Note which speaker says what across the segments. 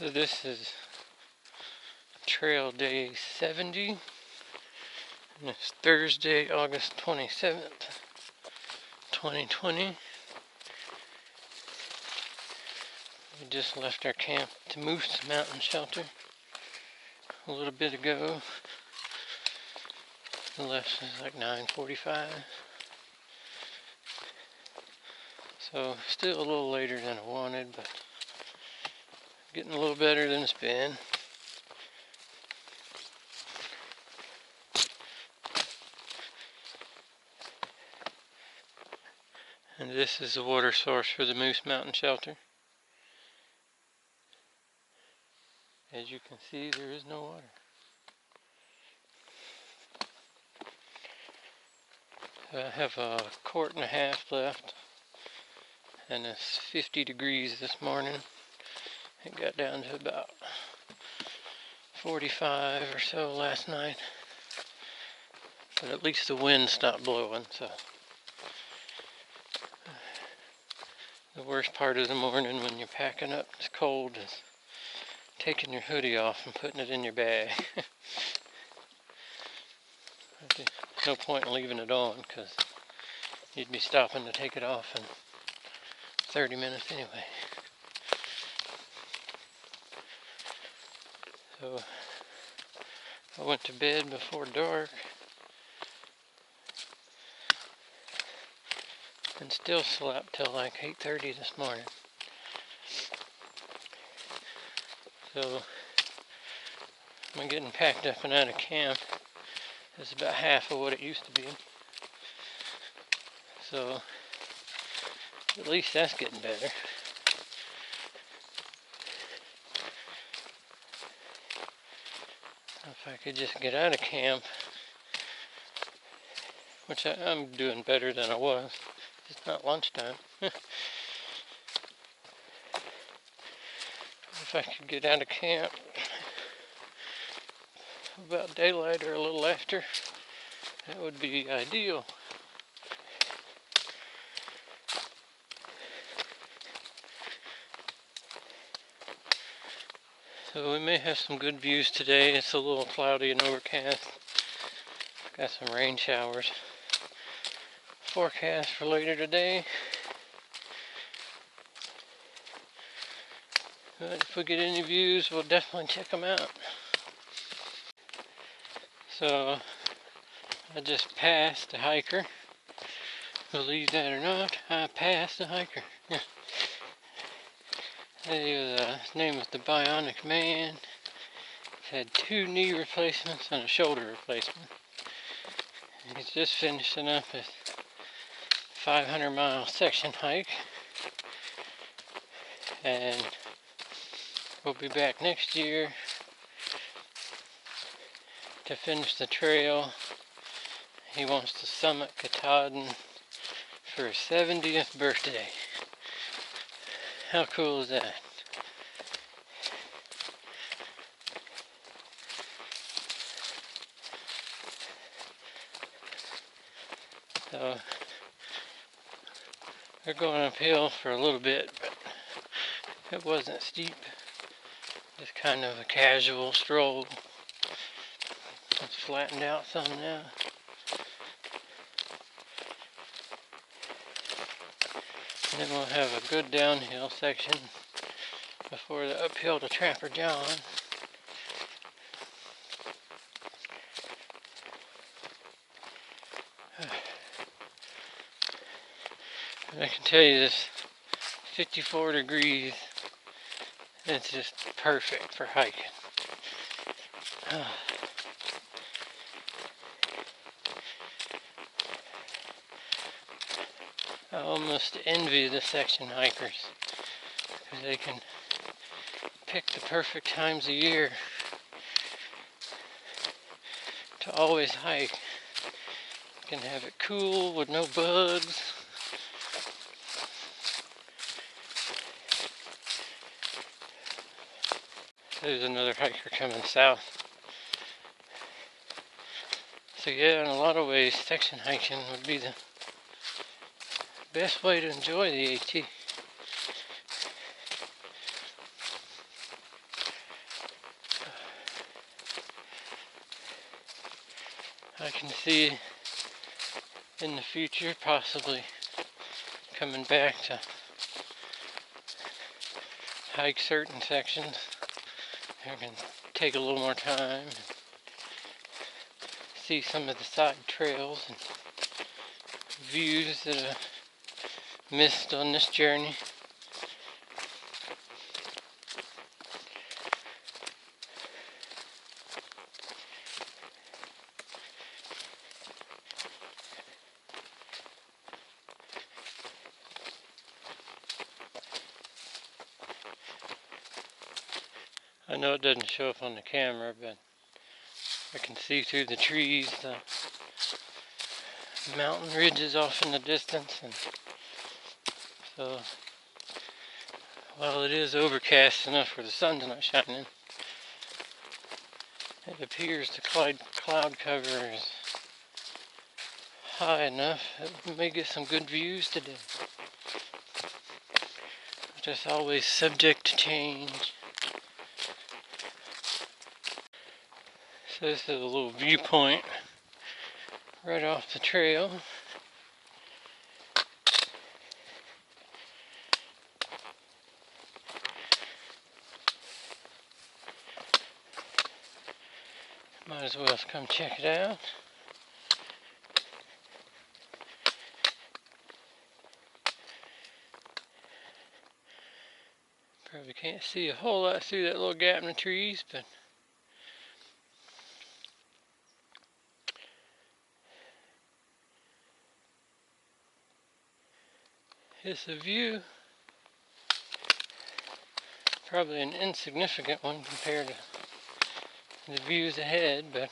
Speaker 1: So this is trail day 70, and it's Thursday, August 27th, 2020. We just left our camp to Moose Mountain Shelter a little bit ago. The left is like 9:45. So still a little later than I wanted, but getting a little better than it's been. And this is the water source for the Moose Mountain Shelter. As you can see, there is no water. I have a quart and a half left, and it's 50 degrees this morning. It got down to about 45 or so last night, but at least the wind stopped blowing. So the worst part of the morning when you're packing up, it's cold, is taking your hoodie off and putting it in your bag. No point in leaving it on, because you'd be stopping to take it off in 30 minutes anyway. So I went to bed before dark and still slept till like 8:30 this morning. So I'm getting packed up and out of camp. It's about half of what it used to be. So at least that's getting better. If I could just get out of camp, which I'm doing better than I was. It's not lunchtime. If I could get out of camp about daylight or a little after, that would be ideal. So we may have some good views today. It's a little cloudy and overcast. Got some rain showers. Forecast for later today. But if we get any views, we'll definitely check them out. So I just passed a hiker. Believe that or not, I passed a hiker. Yeah. His name was the Bionic Man. He had 2 knee replacements and a shoulder replacement. And he's just finishing up his 500-mile section hike. And we'll be back next year to finish the trail. He wants to summit Katahdin for his 70th birthday. How cool is that? So we're going uphill for a little bit, but it wasn't steep. Just kind of a casual stroll. It's flattened out some now. And then we'll have a good downhill section before the uphill to Trapper John. And I can tell you this 54 degrees, it's just perfect for hiking. I almost envy the section hikers, because they can pick the perfect times of year to always hike. You can have it cool with no bugs. There's another hiker coming south. So yeah, in a lot of ways, section hiking would be the best way to enjoy the AT. I can see in the future possibly coming back to hike certain sections. I can take a little more time and see some of the side trails and views that I missed on this journey. I know it doesn't show up on the camera, but I can see through the trees the mountain ridges off in the distance, and so while it is overcast enough where the sun's not shining, it appears the cloud cover is high enough that we may get some good views today. Just always subject to change. So this is a little viewpoint right off the trail. Might as well come check it out. Probably can't see a whole lot through that little gap in the trees, but it's a view. Probably an insignificant one compared to the views ahead, but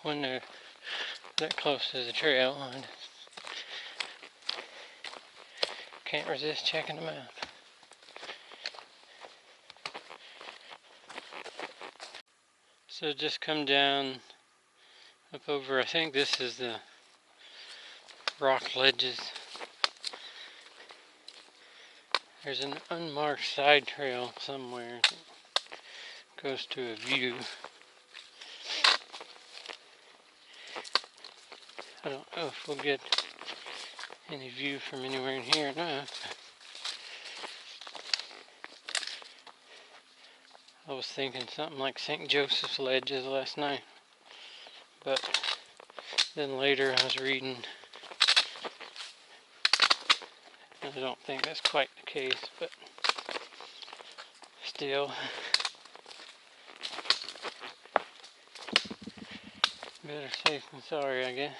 Speaker 1: when they're that close to the trail, I can't resist checking them out. So just come down up over, I think this is the rock ledges. There's an unmarked side trail somewhere that goes to a view. I don't know if we'll get any view from anywhere in here or not. I was thinking something like St. Joseph's Ledges last night, but then later I was reading, I don't think that's quite the case, but still, better safe than sorry, I guess.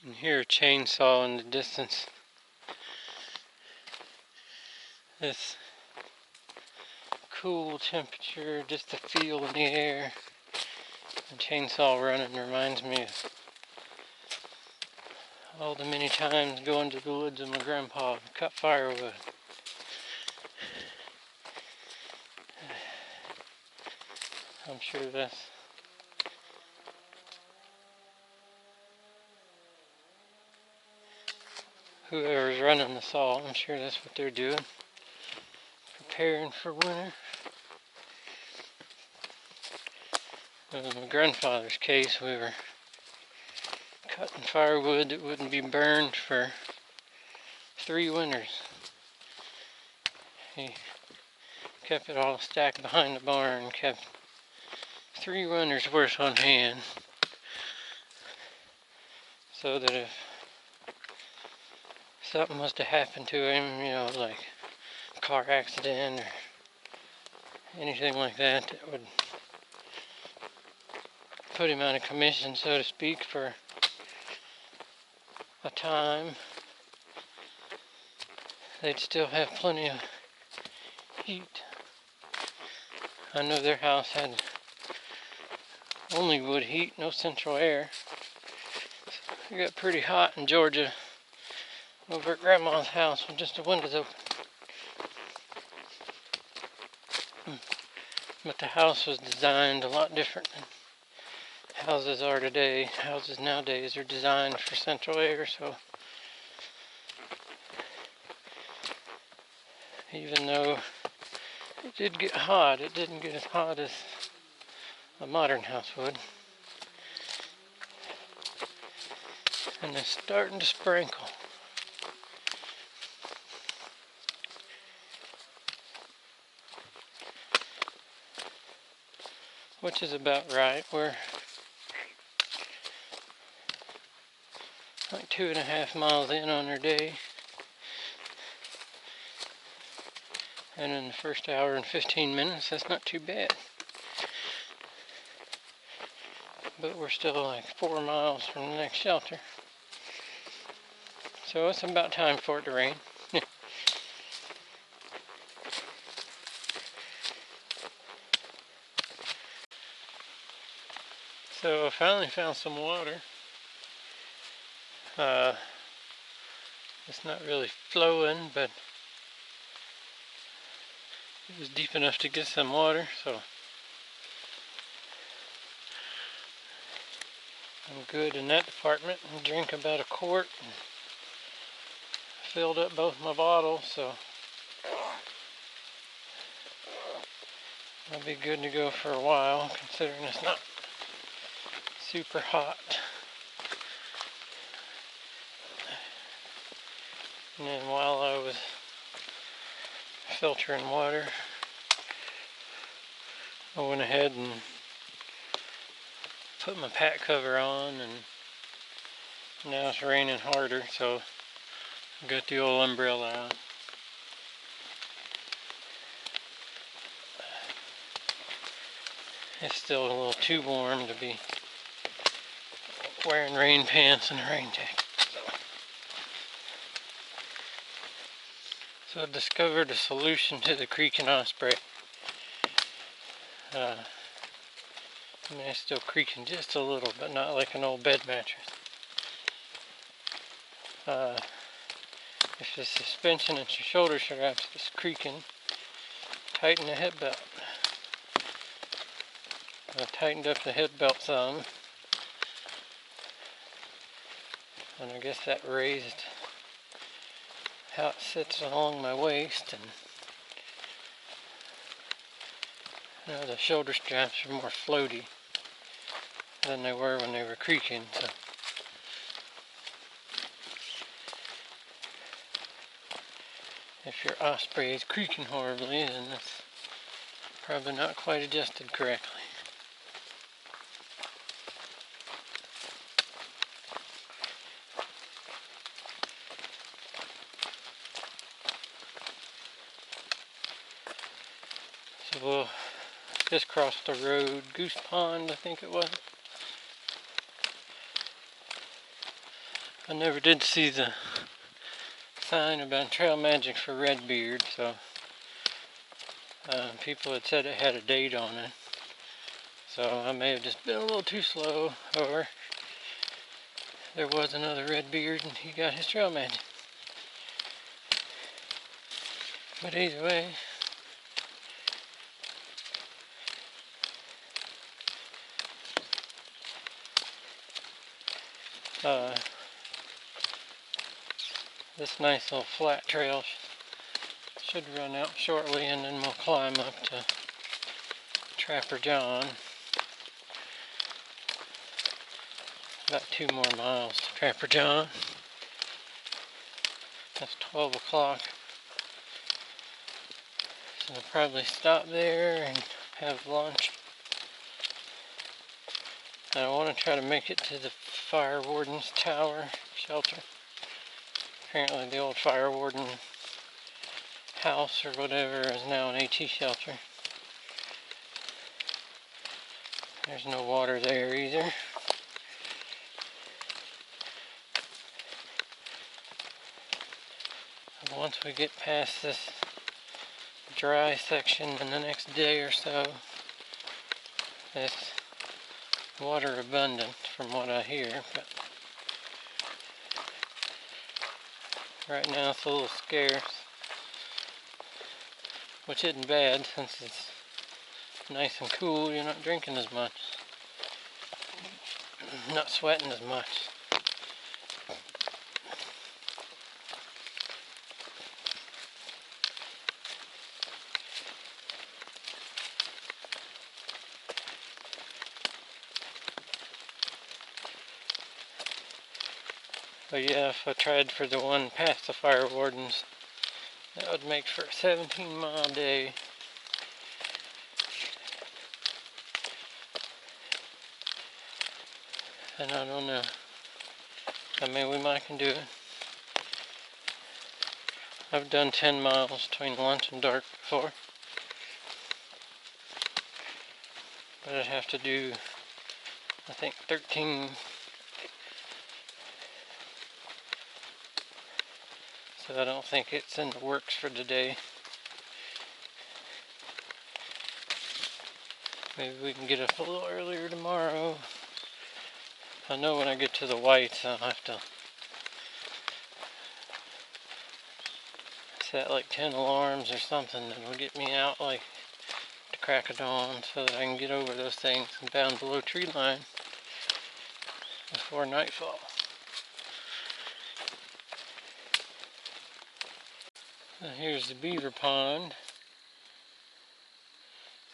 Speaker 1: And hear a chainsaw in the distance. This cool temperature, just the feel in the air. The chainsaw running reminds me of all the many times going to the woods with my grandpa to cut firewood. I'm sure that's whoever's running the saw, I'm sure that's what they're doing. Preparing for winter. In my grandfather's case, we were cutting firewood that wouldn't be burned for 3 winters. He kept it all stacked behind the barn, kept 3 winters worth on hand, so that if something was to happen to him, you know, like a car accident or anything like that, that would put him out of commission, so to speak, for a time, they'd still have plenty of heat I know their house had only wood heat, no central air. It got pretty hot in Georgia over at Grandma's house with just the windows open. But the house was designed a lot different than houses are today. Houses nowadays are designed for central air, so even though it did get hot, it didn't get as hot as a modern house would. And it's starting to sprinkle. Which is about right. We're like 2.5 miles in on our day. And in the first hour and 15 minutes, that's not too bad. But we're still like 4 miles from the next shelter. So it's about time for it to rain. So I finally found some water. It's not really flowing, but it was deep enough to get some water, so I'm good in that department. I drink about a quart and filled up both my bottles, so I'll be good to go for a while, considering it's not super hot. And then while I was filtering water, I went ahead and put my pack cover on, and now it's raining harder, so I got the old umbrella out. It's still a little too warm to be wearing rain pants and a rain jacket. So I discovered a solution to the creaking osprey. I mean, it's still creaking just a little, but not like an old bed mattress. If the suspension at your shoulder straps is creaking, tighten the head belt. I tightened up the head belt some, and I guess that raised how it sits along my waist, and now the shoulder straps are more floaty than they were when they were creaking. So if your osprey is creaking horribly, then it's probably not quite adjusted correctly. So we'll just cross the road, Goose Pond I think it was. I never did see the sign about trail magic for redbeard, so people had said it had a date on it, so I may have just been a little too slow, or there was another redbeard and he got his trail magic. But either way, this nice little flat trail should run out shortly, and then we'll climb up to Trapper John. About 2 more miles to Trapper John. That's 12 o'clock. So we'll probably stop there and have lunch. And I want to try to make it to the fire warden's tower shelter. Apparently the old fire warden house or whatever is now an AT shelter. There's no water there either. Once we get past this dry section in the next day or so. It's water abundant from what I hear, but right now it's a little scarce, which isn't bad since it's nice and cool. You're not drinking as much, not sweating as much. But yeah, if I tried for the one past the fire wardens, that would make for a 17-mile day. And I don't know. I mean, we might can do it. I've done 10 miles between lunch and dark before. But I'd have to do, I think, 13. So I don't think it's in the works for today. Maybe we can get up a little earlier tomorrow. I know when I get to the whites, I'll have to set like 10 alarms or something that will get me out like the crack of dawn so that I can get over those things and down below tree line before nightfall. Now here's the beaver pond.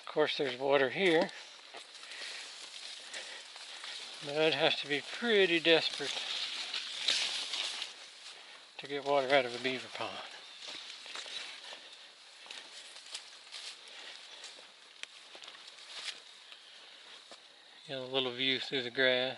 Speaker 1: Of course there's water here, but I'd have to be pretty desperate to get water out of a beaver pond. Got a little view through the grass.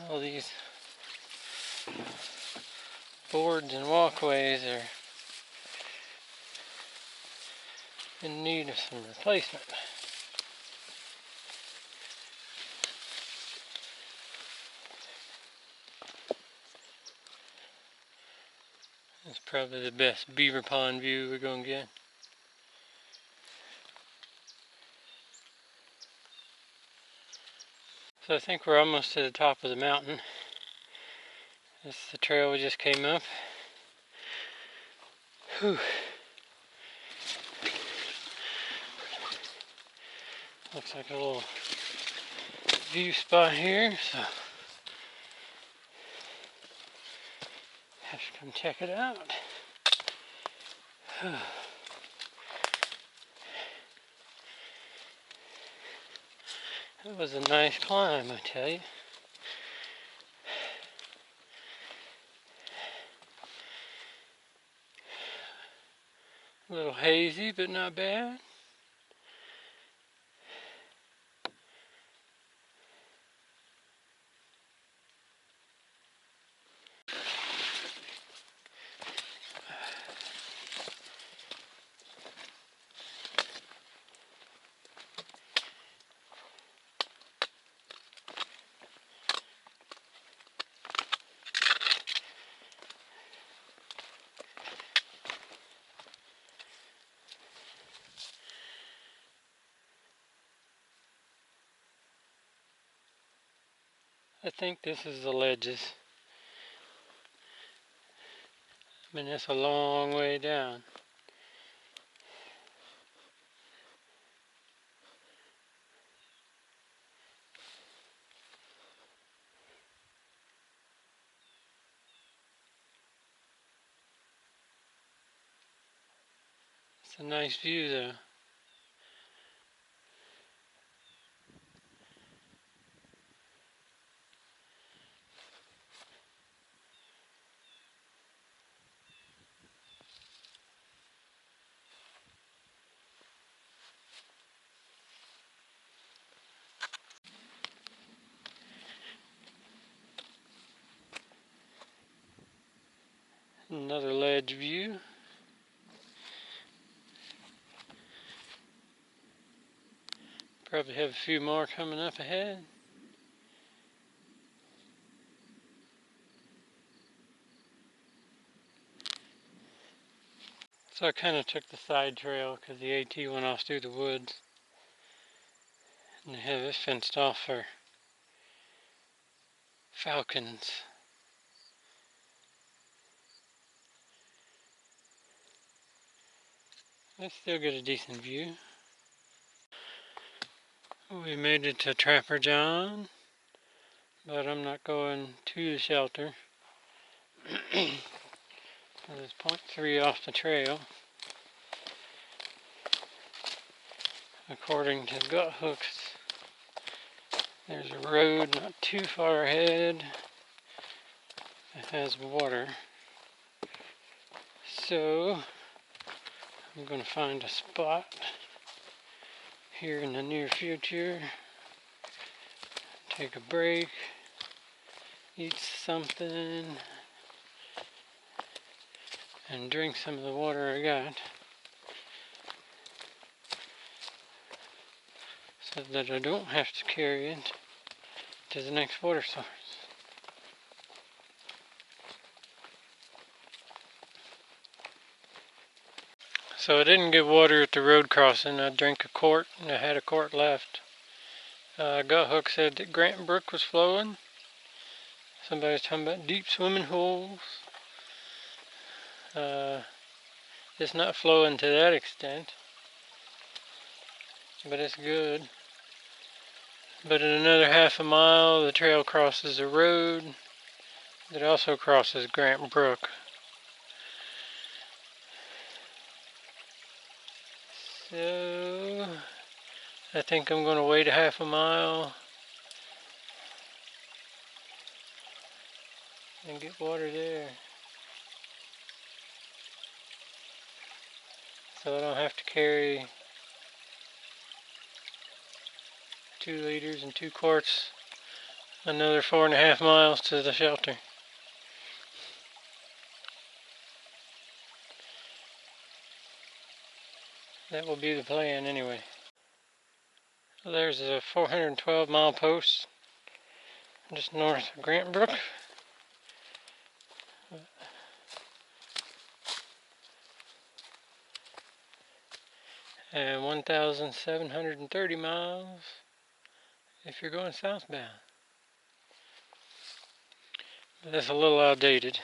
Speaker 1: All these boards and walkways are in need of some replacement. That's probably the best beaver pond view we're going to get. So I think we're almost to the top of the mountain. This is the trail we just came up. Whew. Looks like a little view spot here, so have to come check it out. That was a nice climb, I tell you. A little hazy, but not bad. I think this is the ledges. I mean, that's a long way down. It's a nice view though. Another ledge view. Probably have a few more coming up ahead. So I kind of took the side trail because the AT went off through the woods. And they have it fenced off for falcons. I still get a decent view. We made it to Trapper John, but I'm not going to the shelter. There's .3 off the trail. According to gut hooks, there's a road not too far ahead that has water. So I'm going to find a spot here in the near future, take a break, eat something, and drink some of the water I got, so that I don't have to carry it to the next water source. So I didn't get water at the road crossing. I drank a quart, and I had a quart left. Gut Hook said that Grant Brook was flowing. Somebody was talking about deep swimming holes. It's not flowing to that extent, but it's good. But in another half a mile, the trail crosses a road that also crosses Grant Brook. So I think I'm going to wait a half a mile and get water there, so I don't have to carry 2 liters and 2 quarts another 4.5 miles to the shelter. That will be the plan anyway. There's a 412 mile post just north of Grant Brook. And 1,730 miles if you're going southbound. But that's a little outdated.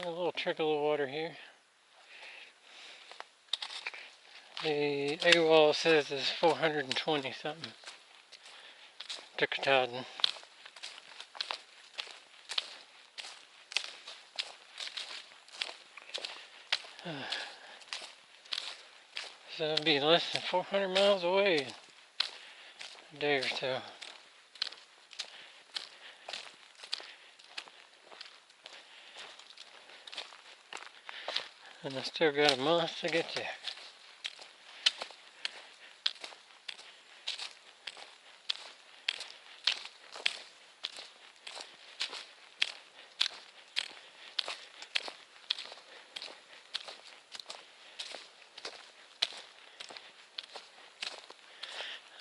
Speaker 1: A little trickle of water here. The AWOL says it's 420 something to Katahdin. So it'll be less than 400 miles away in a day or so. And I still got a month to get there.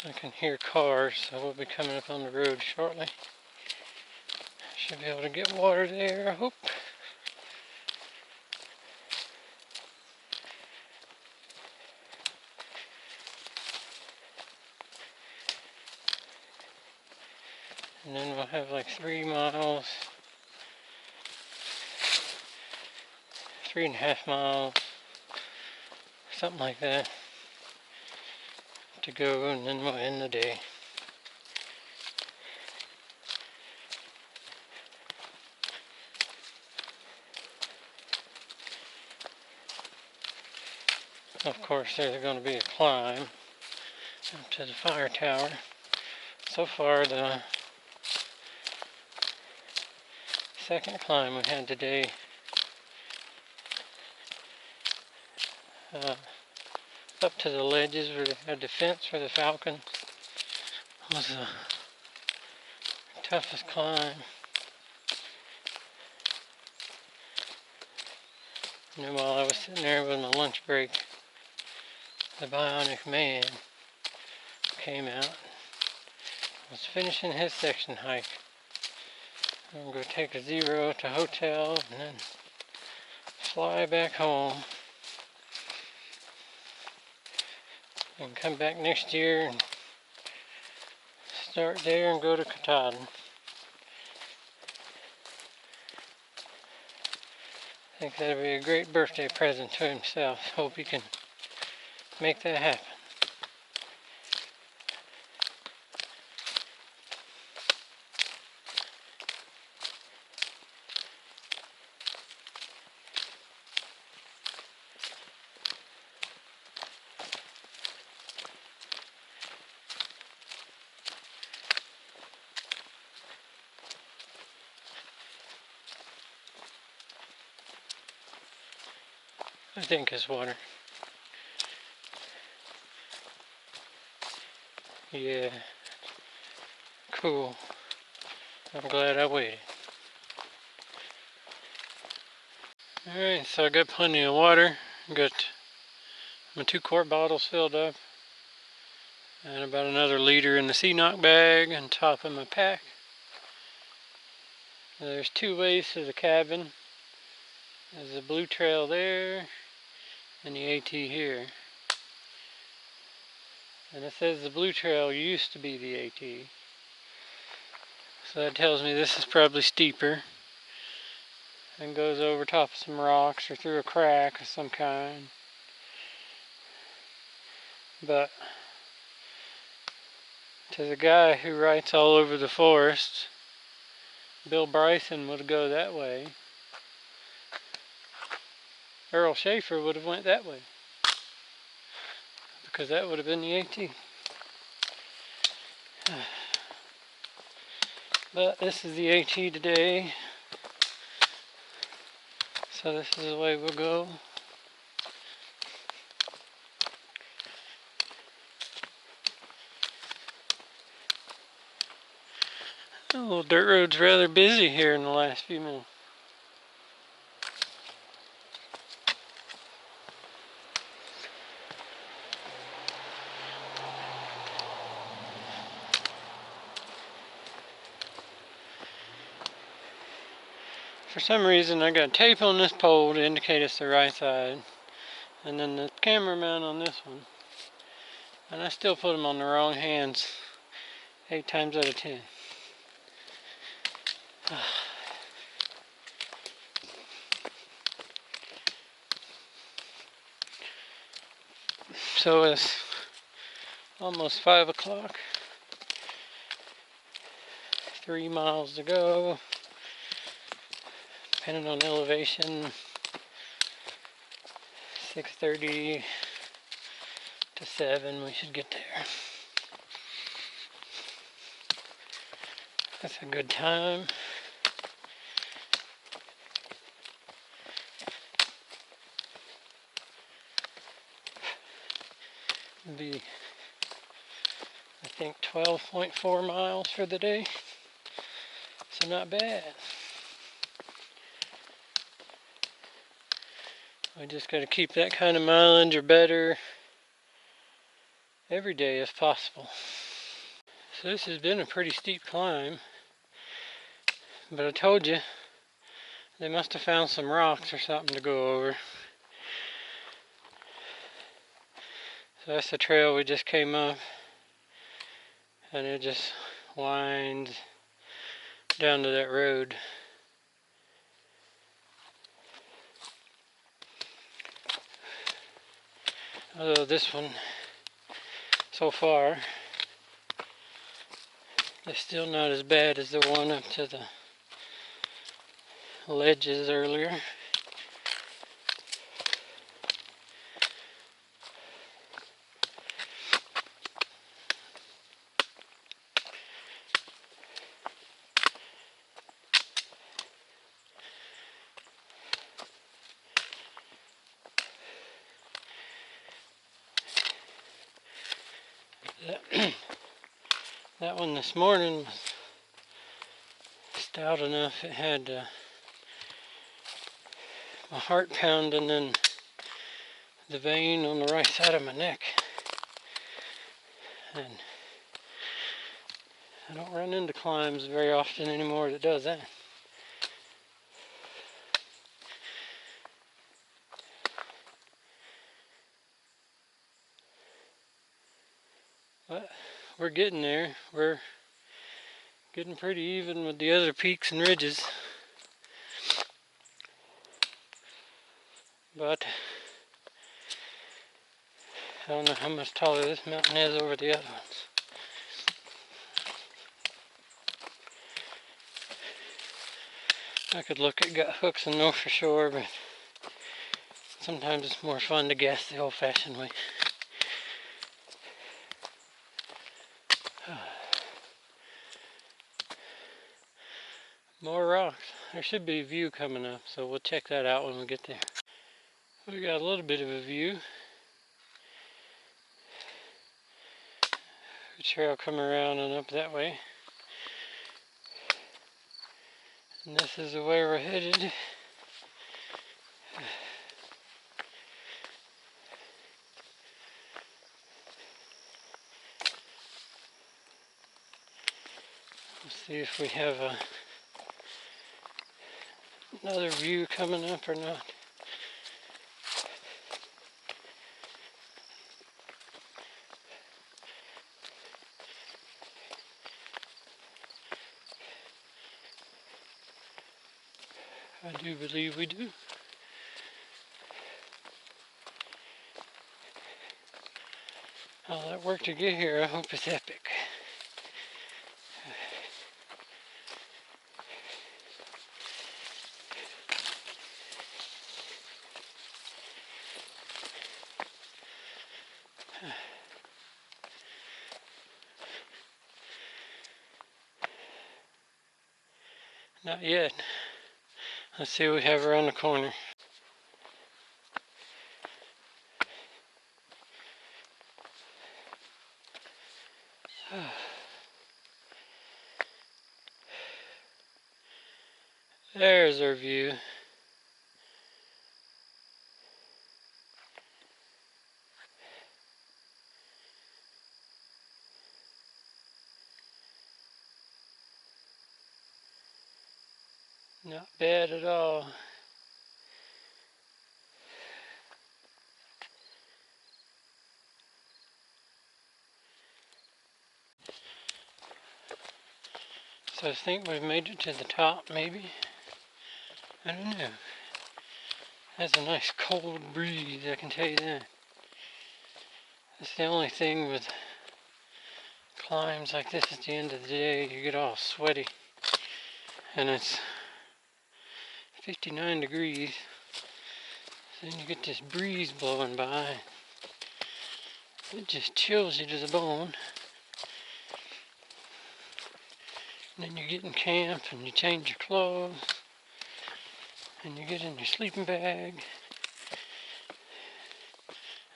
Speaker 1: I can hear cars, so we'll be coming up on the road shortly. Should be able to get water there, I hope. And then we'll have like 3 miles, 3.5 miles, something like that, to go, and then we'll end the day. Of course, there's going to be a climb up to the fire tower. So far, the second climb we had today up to the ledges where they had the fence for the falcon was the toughest climb. And then while I was sitting there with my lunch break, the Bionic Man came out. Was finishing his section hike. I'm going to take a 0 to hotel and then fly back home and come back next year and start there and go to Katahdin. I think that'd be a great birthday present to himself. Hope he can make that happen. I think it's water. Yeah. Cool. I'm glad I waited. Alright, so I got plenty of water. Got my 2-quart bottles filled up. And about another liter in the scenic bag on top of my pack. There's 2 ways to the cabin. There's the blue trail there and the AT here. And it says the blue trail used to be the AT. So that tells me this is probably steeper and goes over top of some rocks or through a crack of some kind. But to the guy who writes all over the forest, Bill Bryson would go that way. Earl Schaefer would have went that way, because that would have been the AT. But this is the AT today, so this is the way we'll go. The little dirt road's rather busy here in the last few minutes. For some reason I got tape on this pole to indicate it's the right side, and then the camera mount on this one, and I still put them on the wrong hands 8 times out of 10. So it's almost 5 o'clock, 3 miles to go. Depending on elevation, 6:30 to 7 we should get there. That's a good time. It'll be, I think, 12.4 miles for the day, so not bad. We just got to keep that kind of mileage or better every day if possible. So this has been a pretty steep climb, but I told you they must have found some rocks or something to go over. So that's the trail we just came up, and it just winds down to that road. Although this one, so far, is still not as bad as the one up to the ledges earlier. That one this morning was stout enough it had my heart pounding in the vein on the right side of my neck. And I don't run into climbs very often anymore that does that. But we're getting there. We're getting pretty even with the other peaks and ridges. But I don't know how much taller this mountain is over the other ones. I could look at gut hooks and know for sure, but sometimes it's more fun to guess the old-fashioned way. More rocks. There should be a view coming up, so we'll check that out when we get there. We got a little bit of a view. The trail come around and up that way. And this is the way we're headed. Let's see if we have another view coming up or not. I do believe we do. All that work to get here, I hope it's epic. Not yet. Let's see what we have around the corner. There's our view. Not bad at all. So I think we've made it to the top, maybe. I don't know. That's a nice cold breeze, I can tell you that. That's the only thing with climbs like this at the end of the day, you get all sweaty. And it's 59 degrees. Then you get this breeze blowing by. It just chills you to the bone. And then you get in camp and you change your clothes. And you get in your sleeping bag.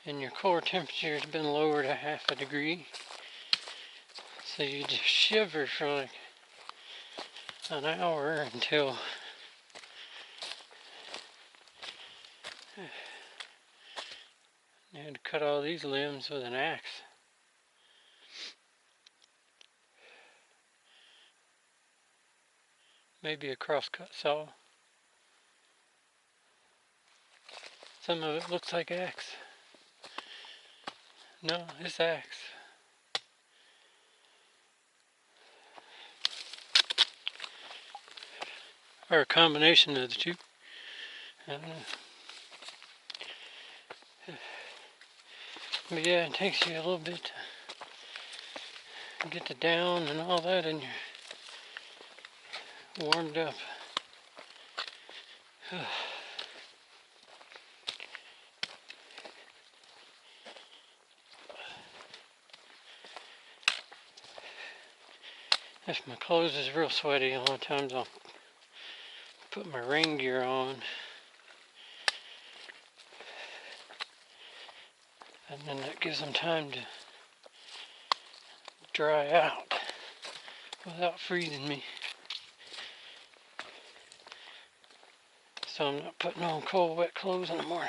Speaker 1: And your core temperature has been lowered a half a degree. So you just shiver for like an hour until you had to cut all these limbs with an axe. Maybe a crosscut saw. Some of it looks like axe. No, it's axe. Or a combination of the two. I don't know. But yeah, it takes you a little bit to get the down and all that, and you're warmed up. If my clothes is real sweaty, a lot of times I'll put my rain gear on. And then that gives them time to dry out without freezing me. so I'm not putting on cold, wet clothes in the morning.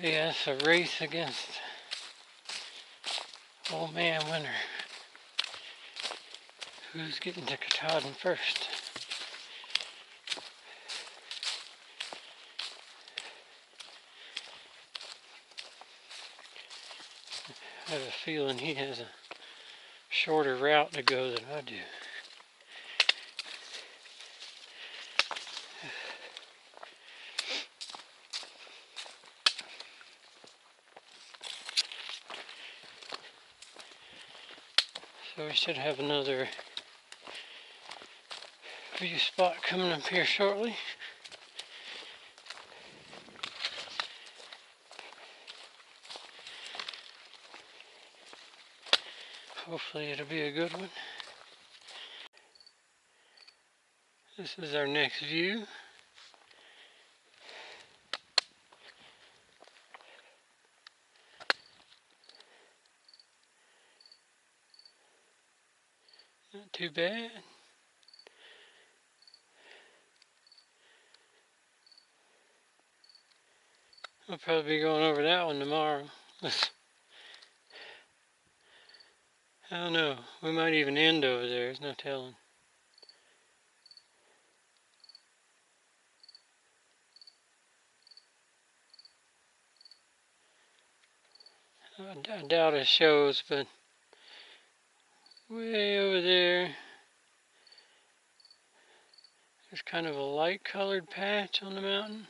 Speaker 1: Yeah, it's a race against old man winter. Who's getting to Katahdin first? I have a feeling he has a shorter route to go than I do. So we should have another view spot coming up here shortly. Hopefully it'll be a good one. This is our next view. Not too bad. We'll probably be going over that one tomorrow. I don't know. We might even end over there. There's no telling. I doubt it shows, but way over there, there's kind of a light colored patch on the mountain.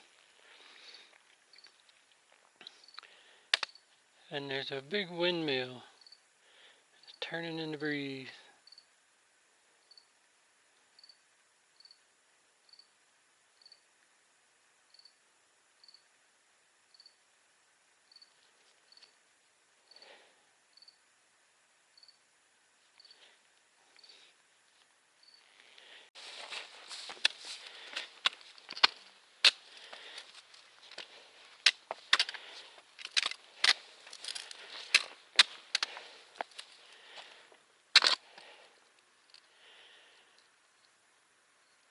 Speaker 1: And there's a big windmill. It's turning in the breeze.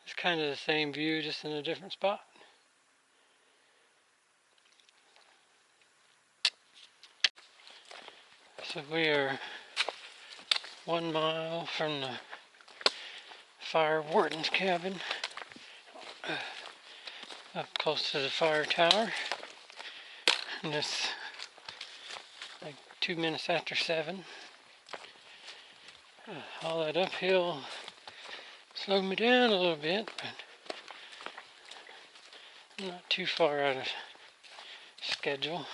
Speaker 1: It's kind of the same view, just in a different spot. So we are 1 mile from the fire warden's cabin, up close to the fire tower. And it's like 2 minutes after 7. All that uphill slowed me down a little bit, but I'm not too far out of schedule.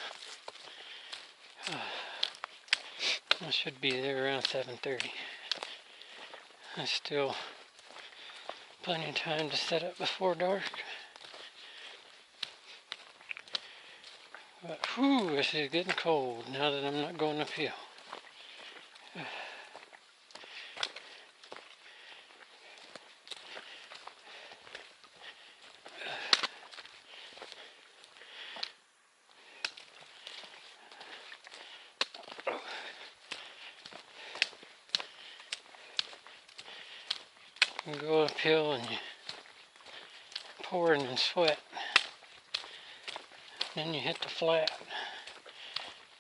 Speaker 1: I should be there around 7:30. There's still plenty of time to set up before dark. But whew, this is getting cold now that I'm not going uphill. You go uphill and you pouring in sweat. Then you hit the flat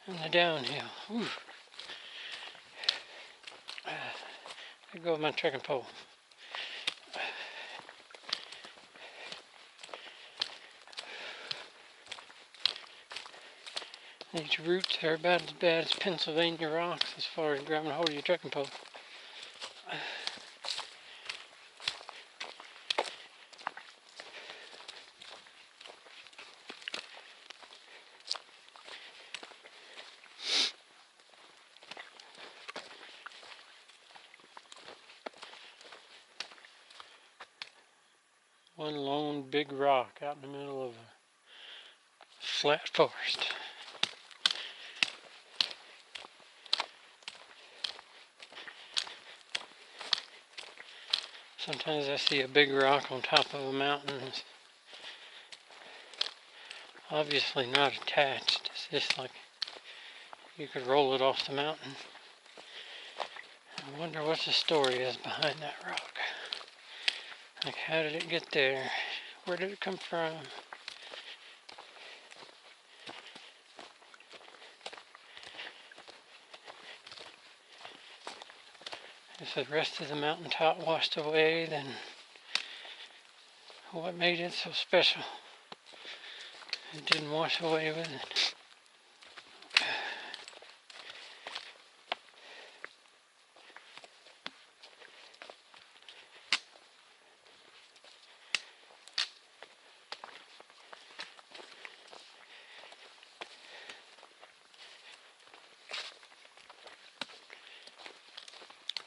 Speaker 1: and the downhill. Whew. There goes my trekking pole. These roots are about as bad as Pennsylvania rocks as far as grabbing a hold of your trekking pole. One lone big rock out in the middle of a flat forest. Sometimes I see a big rock on top of a mountain. It's obviously not attached. It's just like you could roll it off the mountain. I wonder what the story is behind that rock. Like, how did it get there? Where did it come from? If the rest of the mountaintop washed away, then what made it so special? It didn't wash away with it.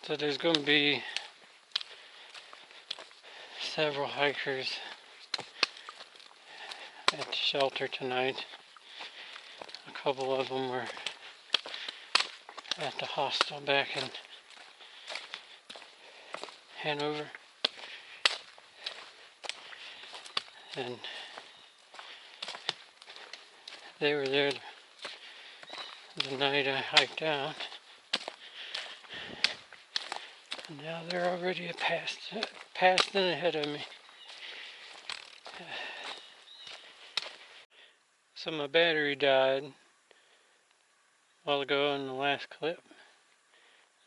Speaker 1: So there's going to be several hikers at the shelter tonight. A couple of them were at the hostel back in Hanover. And they were there the night I hiked out. And now they're already past and ahead of me. So my battery died a while ago in the last clip.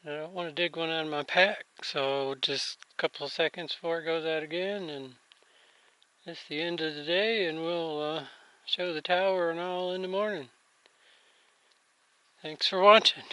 Speaker 1: I don't want to dig one out of my pack, so just a couple of seconds before it goes out again, and it's the end of the day, and we'll show the tower and all in the morning. Thanks for watching.